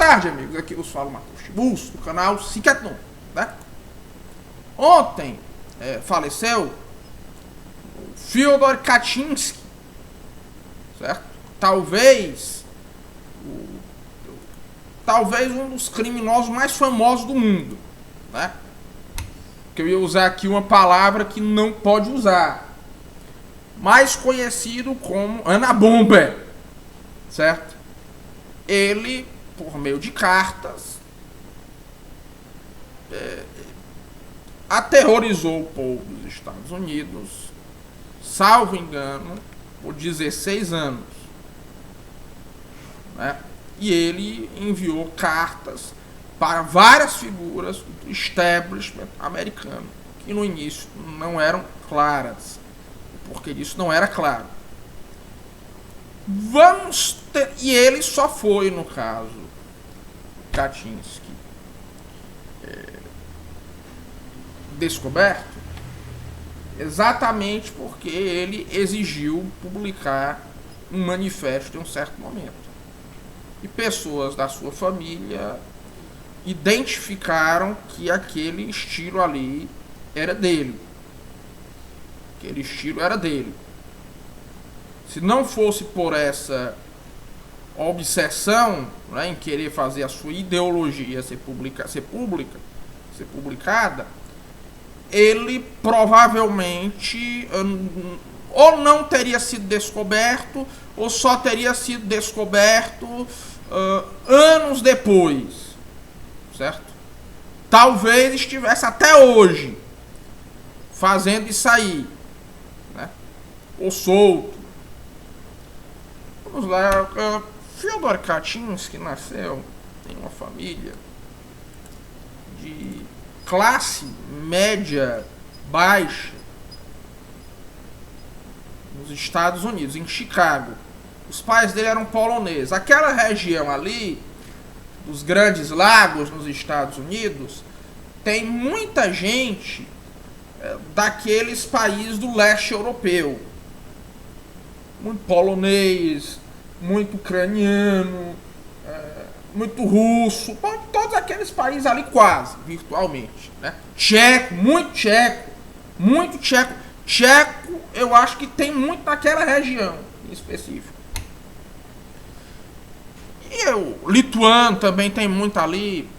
tarde, amigos. Aqui vos falo Matheus Tiburcio, do canal Cicatnon, né? Ontem faleceu o Fyodor Kaczynski, certo? Talvez um dos criminosos mais famosos do mundo, né? Que eu ia usar aqui uma palavra que não pode usar, mais conhecido como Anabomber, certo? Ele, por meio de cartas, aterrorizou o povo dos Estados Unidos, salvo engano, por 16 anos, né? E ele enviou cartas para várias figuras do establishment americano, que no início não eram claras, porque disso não era claro. E ele só foi, no caso, Kaczynski, descoberto exatamente porque ele exigiu publicar um manifesto em um certo momento. E pessoas da sua família identificaram que aquele estilo ali era dele. Aquele estilo era dele. Se não fosse por essa obsessão, né, em querer fazer a sua ideologia ser publicada, ele provavelmente ou não teria sido descoberto, ou só teria sido descoberto anos depois, certo? Talvez estivesse até hoje fazendo isso aí, né? Ou solto. Vamos lá. Fyodor Kaczynski nasceu em uma família de classe média baixa nos Estados Unidos, em Chicago. Os pais dele eram poloneses. Aquela região ali dos Grandes Lagos nos Estados Unidos tem muita gente daqueles países do leste europeu. Muito polonês, muito ucraniano, muito russo, todos aqueles países ali quase, virtualmente, né? Tcheco, muito tcheco. Tcheco, eu acho que tem muito naquela região em específico. E o lituano também tem muito ali.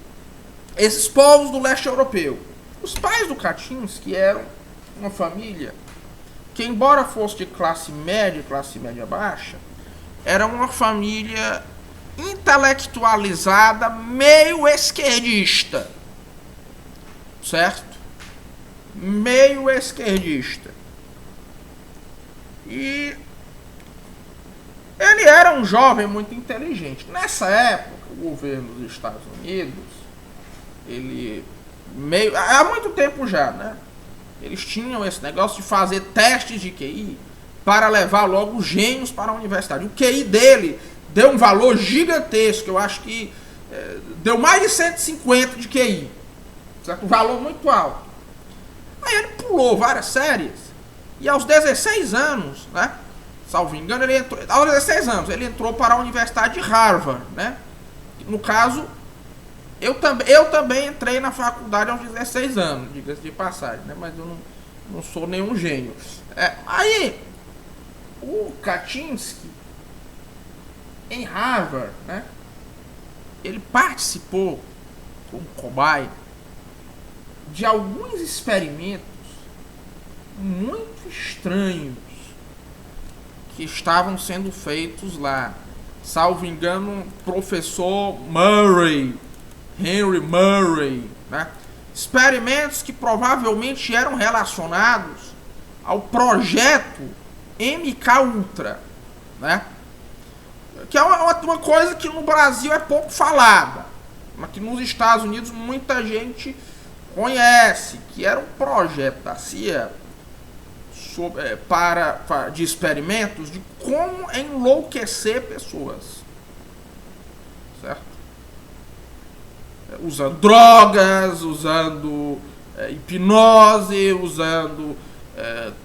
Esses povos do leste europeu. Os pais do Kaczynski eram uma família que, embora fosse de classe média baixa, era uma família intelectualizada, meio esquerdista, certo? Meio esquerdista. E ele era um jovem muito inteligente. Nessa época, o governo dos Estados Unidos, há muito tempo já, né? Eles tinham esse negócio de fazer testes de QI para levar logo os gênios para a universidade. O QI dele deu um valor gigantesco, eu acho que deu mais de 150 de QI, certo? Um valor muito alto. Aí ele pulou várias séries e aos 16 anos, né? Salvo engano, aos 16 anos ele entrou para a Universidade de Harvard, né? No caso, eu também entrei na faculdade aos 16 anos, diga-se de passagem, né? Mas eu não sou nenhum gênio. Aí, o Kaczynski, em Harvard, né? Ele participou como cobaia de alguns experimentos muito estranhos que estavam sendo feitos lá. Salvo engano, professor Henry Murray, né? Experimentos que provavelmente eram relacionados ao projeto MK Ultra, né? Que é uma coisa que no Brasil é pouco falada, mas que nos Estados Unidos muita gente conhece, que era um projeto da CIA de experimentos de como enlouquecer pessoas, certo? Usando drogas, usando hipnose, usando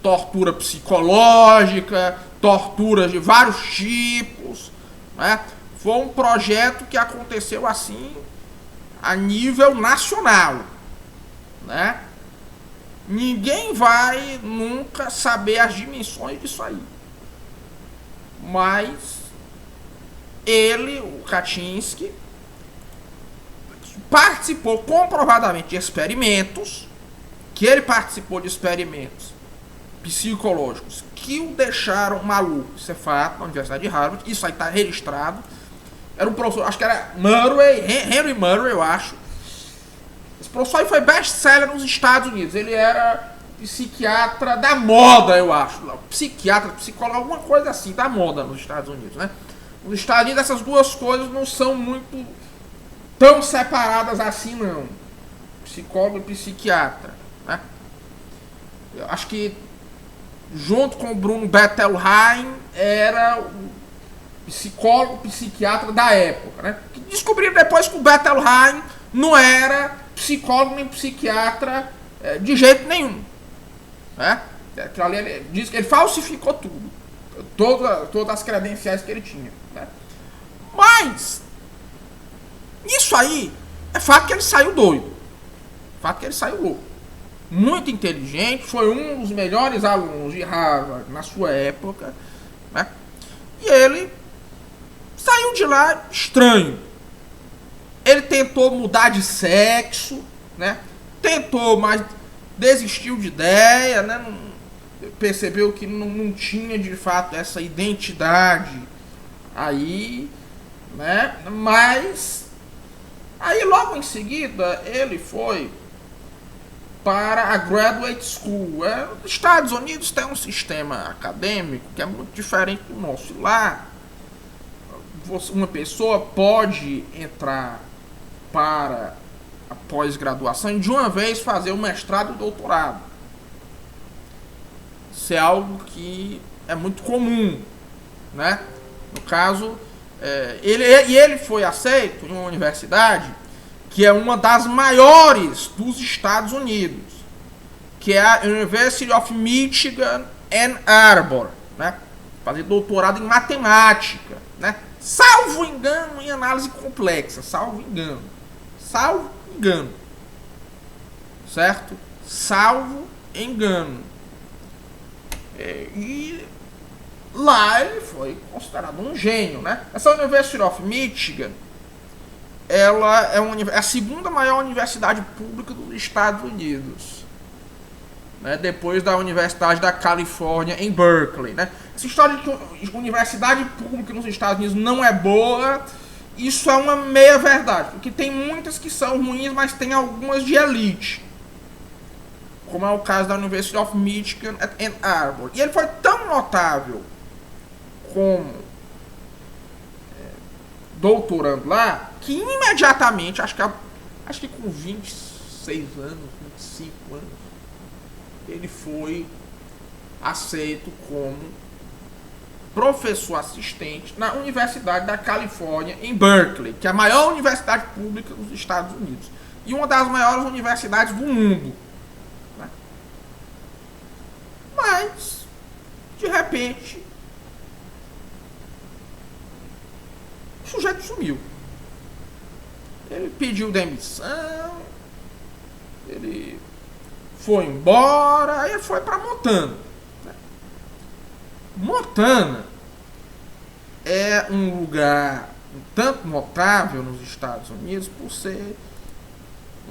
tortura psicológica, torturas de vários tipos, né? foi um projeto que aconteceu assim a nível nacional, né? Ninguém vai nunca saber as dimensões disso aí. Mas ele, o Kaczynski, participou comprovadamente de experimentos, que ele participou de experimentos psicológicos que o deixaram maluco. Isso é fato, na Universidade de Harvard, isso aí está registrado. Era um professor, acho que era Murray, Henry Murray, eu acho. Esse professor aí foi best-seller nos Estados Unidos. Ele era psiquiatra da moda, eu acho. Psiquiatra, psicólogo, alguma coisa assim, da moda nos Estados Unidos, né? Nos Estados Unidos essas duas coisas não são muito tão separadas assim, não. Psicólogo e psiquiatra, né? Eu acho que junto com o Bruno Bettelheim era o psicólogo, psiquiatra da época, né? Que descobriram depois que o Bettelheim não era psicólogo nem psiquiatra de jeito nenhum, né? Ele diz que ele falsificou tudo, todas as credenciais que ele tinha, né? Mas isso aí é fato que ele saiu doido, fato que ele saiu louco, muito inteligente, foi um dos melhores alunos de Harvard na sua época, né? E ele saiu de lá estranho. Ele tentou mudar de sexo, né? Tentou, mas desistiu de ideia, né? Percebeu que não tinha de fato essa identidade aí, né? Mas aí logo em seguida ele foi para a Graduate School. Nos Estados Unidos tem um sistema acadêmico que é muito diferente do nosso. Lá uma pessoa pode entrar para a pós-graduação e de uma vez fazer o mestrado e o doutorado. Isso é algo que é muito comum, né? No caso, ele foi aceito em uma universidade que é uma das maiores dos Estados Unidos, que é a University of Michigan Ann Arbor, né? Fazer doutorado em matemática, né? Salvo engano em análise complexa, salvo engano, certo? Salvo engano. E lá ele foi considerado um gênio, né? Essa University of Michigan, ela é a segunda maior universidade pública dos Estados Unidos, né? Depois da Universidade da Califórnia em Berkeley, né? Essa história de que universidade pública nos Estados Unidos não é boa, isso é uma meia verdade, porque tem muitas que são ruins, mas tem algumas de elite, como é o caso da University of Michigan at Ann Arbor. E ele foi tão notável como doutorando lá, que imediatamente, acho que com 26 anos, 25 anos, ele foi aceito como professor assistente na Universidade da Califórnia em Berkeley, que é a maior universidade pública dos Estados Unidos e uma das maiores universidades do mundo, né? Mas de repente o sujeito sumiu. Ele pediu demissão, ele foi embora, aí ele foi para Montana. Montana é um lugar um tanto notável nos Estados Unidos por ser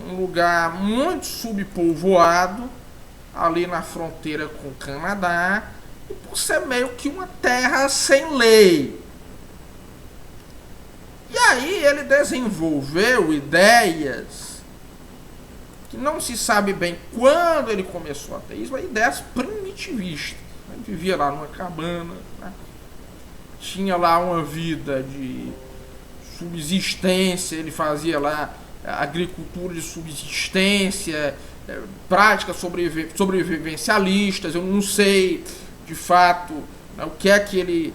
um lugar muito subpovoado ali na fronteira com o Canadá e por ser meio que uma terra sem lei. E aí ele desenvolveu ideias que não se sabe bem quando ele começou a ter isso, ideias primitivistas. Ele vivia lá numa cabana, né? Tinha lá uma vida de subsistência, ele fazia lá agricultura de subsistência, práticas sobrevivencialistas. Eu não sei de fato, né, o que é que ele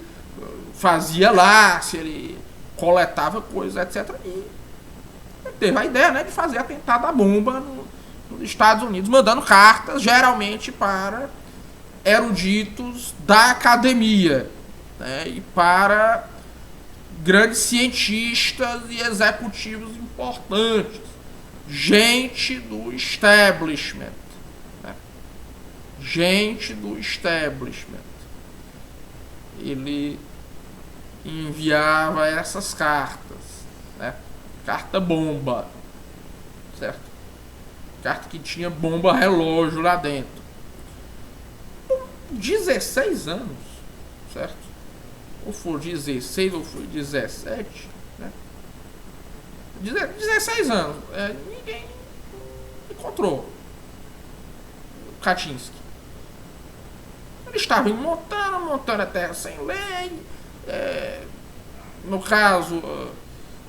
fazia lá, se ele coletava coisas, etc. E ele teve a ideia, né, de fazer atentado à bomba nos Estados Unidos, mandando cartas geralmente para eruditos da academia, né, e para grandes cientistas e executivos importantes, gente do establishment, né? Gente do establishment. Ele enviava essas cartas, né? Carta bomba, certo? Carta que tinha bomba relógio lá dentro. 16 anos, certo? Ou for 16 ou for 17, né? 16 anos. Ninguém encontrou o Kaczynski. Ele estava montando a terra sem lei. No caso,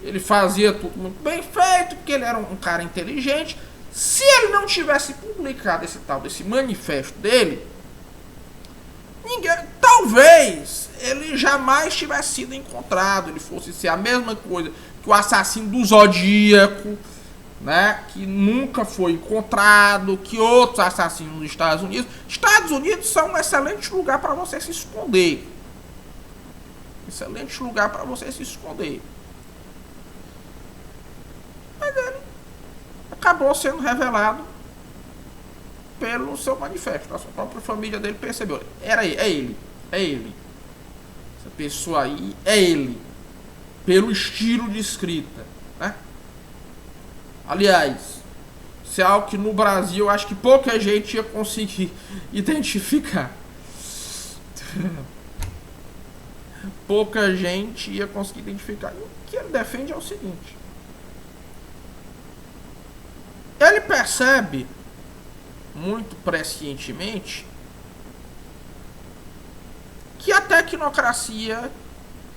ele fazia tudo muito bem feito, porque ele era um cara inteligente. Se ele não tivesse publicado desse manifesto dele, talvez ele jamais tivesse sido encontrado. Ele fosse ser a mesma coisa que o assassino do Zodíaco, né, que nunca foi encontrado, que outros assassinos nos Estados Unidos. Estados Unidos são um excelente lugar para você se esconder. Excelente lugar para você se esconder. Mas ele acabou sendo revelado pelo seu manifesto. A sua própria família dele percebeu. É ele. Essa pessoa aí é ele. Pelo estilo de escrita, né? Aliás, isso é algo que no Brasil eu acho que pouca gente ia conseguir identificar. Pouca gente ia conseguir identificar. E o que ele defende é o seguinte: ele percebe muito prescientemente que a tecnocracia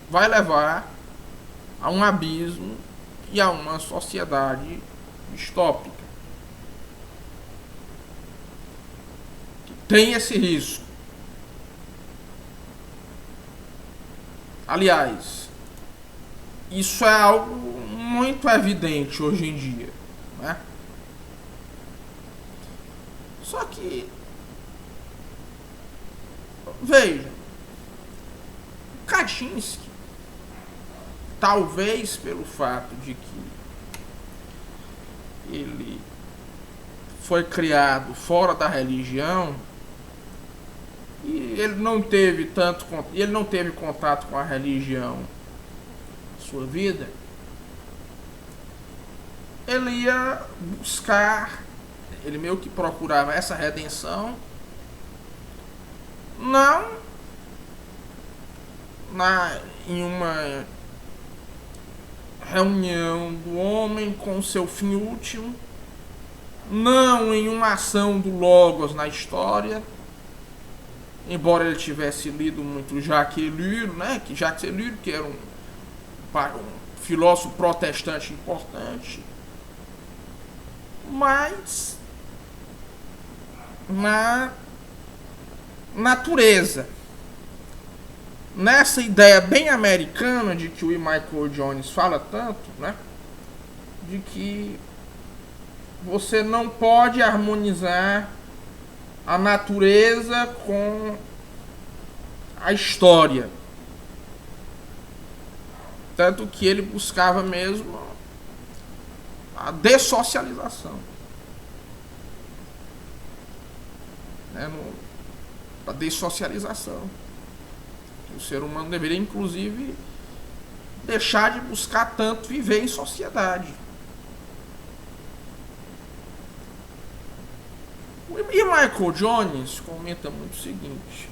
vai levar a um abismo e a uma sociedade distópica. Que tem esse risco. Aliás, isso é algo muito evidente hoje em dia, né? Só que, veja, Kaczynski, talvez pelo fato de que ele foi criado fora da religião e ele não teve contato com a religião na sua vida, ele ia buscar, ele meio que procurava essa redenção não em uma reunião do homem com seu fim último, não em uma ação do Logos na história, embora ele tivesse lido muito Jacques Ellul, né? Que Jacques Ellul, que era um filósofo protestante importante, mas na natureza, nessa ideia bem americana de que o E. Michael Jones fala tanto, né? De que você não pode harmonizar a natureza com a história. Tanto que ele buscava mesmo a dessocialização. Né? A dessocialização. O ser humano deveria, inclusive, deixar de buscar tanto viver em sociedade. E Michael Jones comenta muito o seguinte: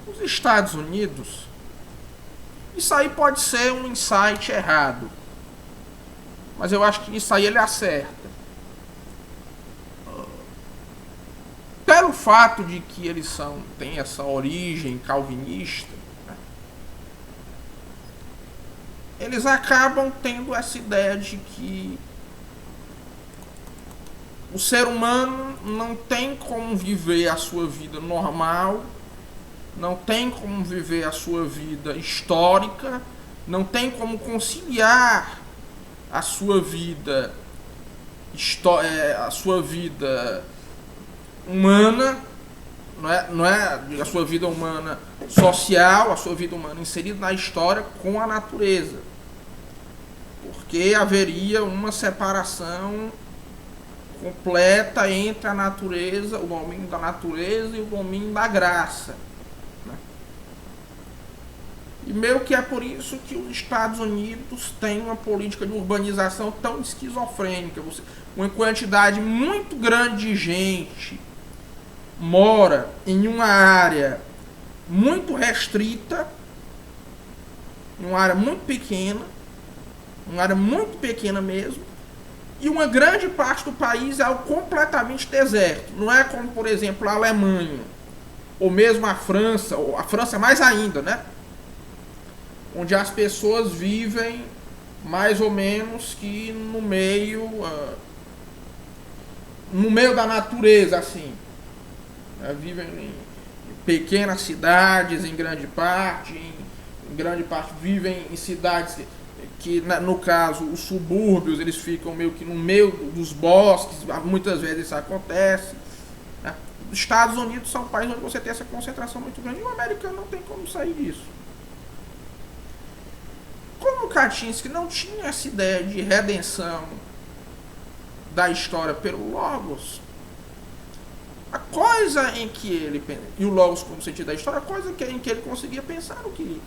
os Estados Unidos, isso aí pode ser um insight errado, mas eu acho que isso aí ele acerta. Pelo fato de que eles têm essa origem calvinista, né, eles acabam tendo essa ideia de que o ser humano não tem como viver a sua vida normal, não tem como viver a sua vida histórica, não tem como conciliar a sua vida humana não é a sua vida humana social, a sua vida humana inserida na história com a natureza. Porque haveria uma separação completa entre a natureza, o domínio da natureza e o domínio da graça. Né? E meio que é por isso que os Estados Unidos têm uma política de urbanização tão esquizofrênica. Uma quantidade muito grande de gente mora em uma área muito restrita, em uma área muito pequena mesmo, e uma grande parte do país é completamente deserto. Não é como, por exemplo, a Alemanha, ou mesmo a França, ou a França mais ainda, né? Onde as pessoas vivem mais ou menos que no meio da natureza, assim. Vivem em pequenas cidades, em grande parte vivem em cidades que, no caso, os subúrbios, eles ficam meio que no meio dos bosques, muitas vezes isso acontece. Né? Os Estados Unidos são um país onde você tem essa concentração muito grande, e o americano não tem como sair disso. Como o Kaczynski não tinha essa ideia de redenção da história pelo Logos, a coisa em que ele, e o Logos como sentido da história, a coisa em que ele conseguia pensar no que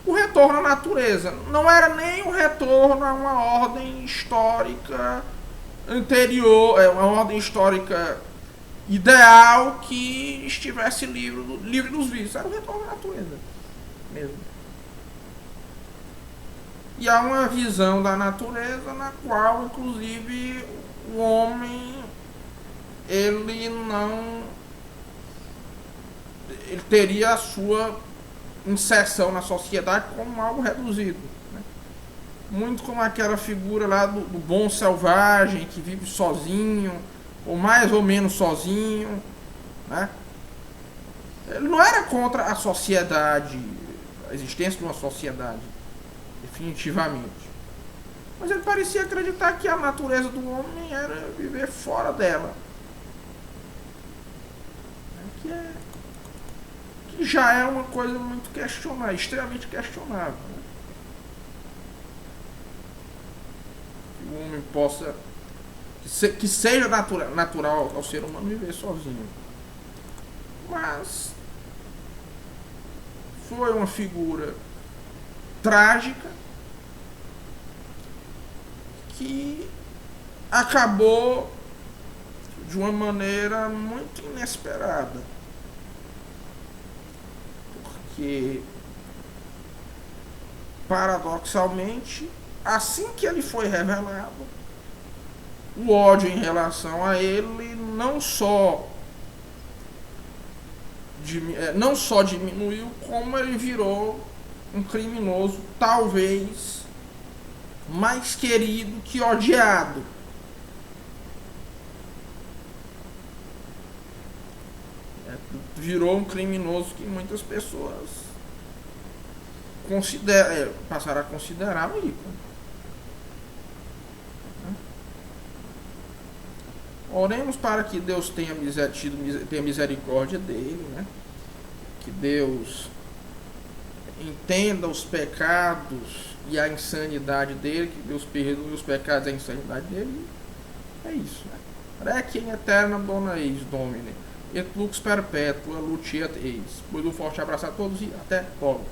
o retorno à natureza. Não era nem um retorno a uma ordem histórica anterior, uma ordem histórica ideal que estivesse livre dos vícios. Era o retorno à natureza mesmo. E há uma visão da natureza na qual, inclusive, o homem ele teria a sua inserção na sociedade como algo reduzido, né? Muito como aquela figura lá do bom selvagem que vive sozinho, ou mais ou menos sozinho, né? Ele não era contra a sociedade, a existência de uma sociedade, definitivamente, mas ele parecia acreditar que a natureza do homem era viver fora dela, que já é uma coisa muito questionável, extremamente questionável, né? Que o homem possa, que seja natural ao ser humano viver sozinho. Mas foi uma figura trágica que acabou de uma maneira muito inesperada. Porque, paradoxalmente, assim que ele foi revelado, o ódio em relação a ele não só diminuiu, como ele virou um criminoso talvez mais querido que odiado. Virou um criminoso que muitas pessoas passaram a considerar um ícone. Oremos para que Deus tenha misericórdia dele, né? Que Deus entenda os pecados e a insanidade dele, que Deus perdoe os pecados e a insanidade dele. É isso, né? Requiem aeterna dona eis domine, et lux perpetua luceat eis. Pois um forte abraço a todos e até logo.